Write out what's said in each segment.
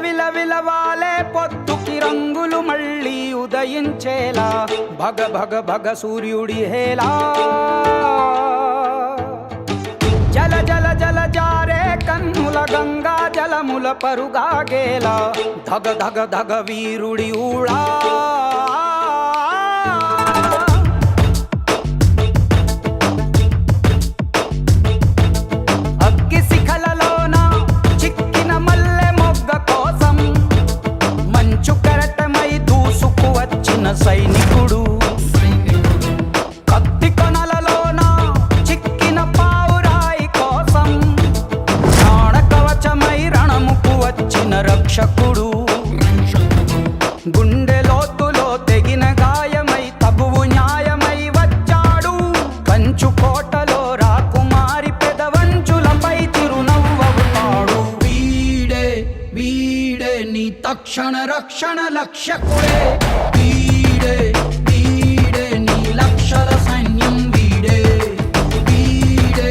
విలవిలవాలే పొద్దుకి రంగులు మళ్ళీ ఉదయించేలా భగ భగ భగ సూర్యుడి హేలా జల జల జల జారే కన్నుల గంగా జలముల పరుగాగేలా ధగ ధగ ధగ వీరుడి ఊళా సైనికుడు కత్తి కొనలలోన చిక్కిన పావురాయి కోసం ప్రాణ కవచమై రణముకు వచ్చిన రక్షకుడు గుండె లోతులో తెగిన గాయమై తగువు న్యాయమై వచ్చాడు కంచుకోటలో రాకుమారి పెదవంచులపై చిరునవ్వవుతాడు వీడే వీడే నీ తక్షణ రక్షణ లక్ష్యకుడే వీడే నీ లక్షల సైన్యం వీడే వీడే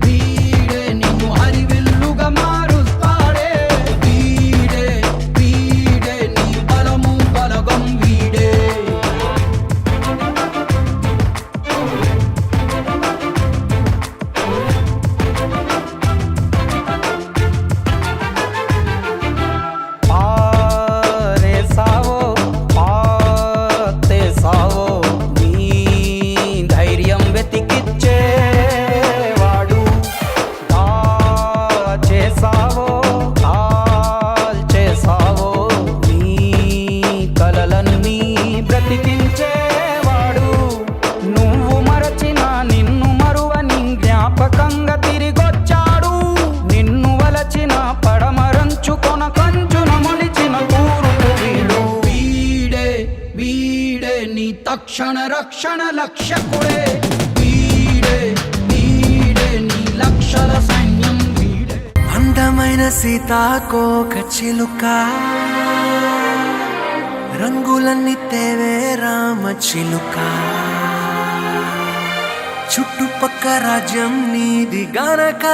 వీడే నిన్ను హరివిల్లుగా మారుస్తాడే వీడే వీడే నీ బలము బలగం వీడే తక్షణ రక్షణ లక్ష్యకుడే వీడే వీడే నీ లక్షల సైన్యం వీడే అందమైన సీతాకోక చిలుక రంగులన్నీ తేవే రామ చిలుక చుట్టుపక్క రాజ్యం నీది గనక